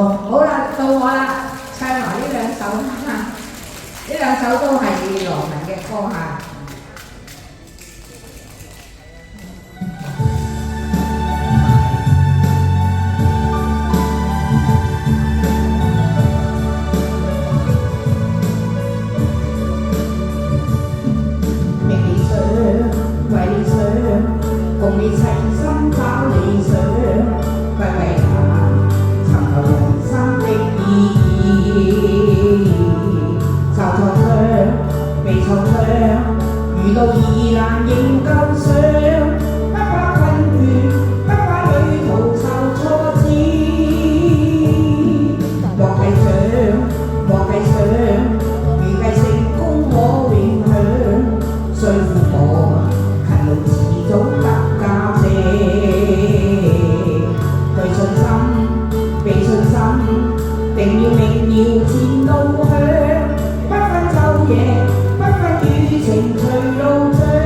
好啦，到我啦，唱埋呢兩首啦，呢兩首都係羅文嘅歌嚇。共你齊心找理想，不為難，尋求人生的意義。受挫傷，未受傷，遇到疑難仍夠想，不怕困倦，不怕旅途受挫折。莫計想，莫計想，預計成功可永享，雖苦我勤勞遲早得。定要明瞭前路向，不分晝夜，不分雨晴隨路上。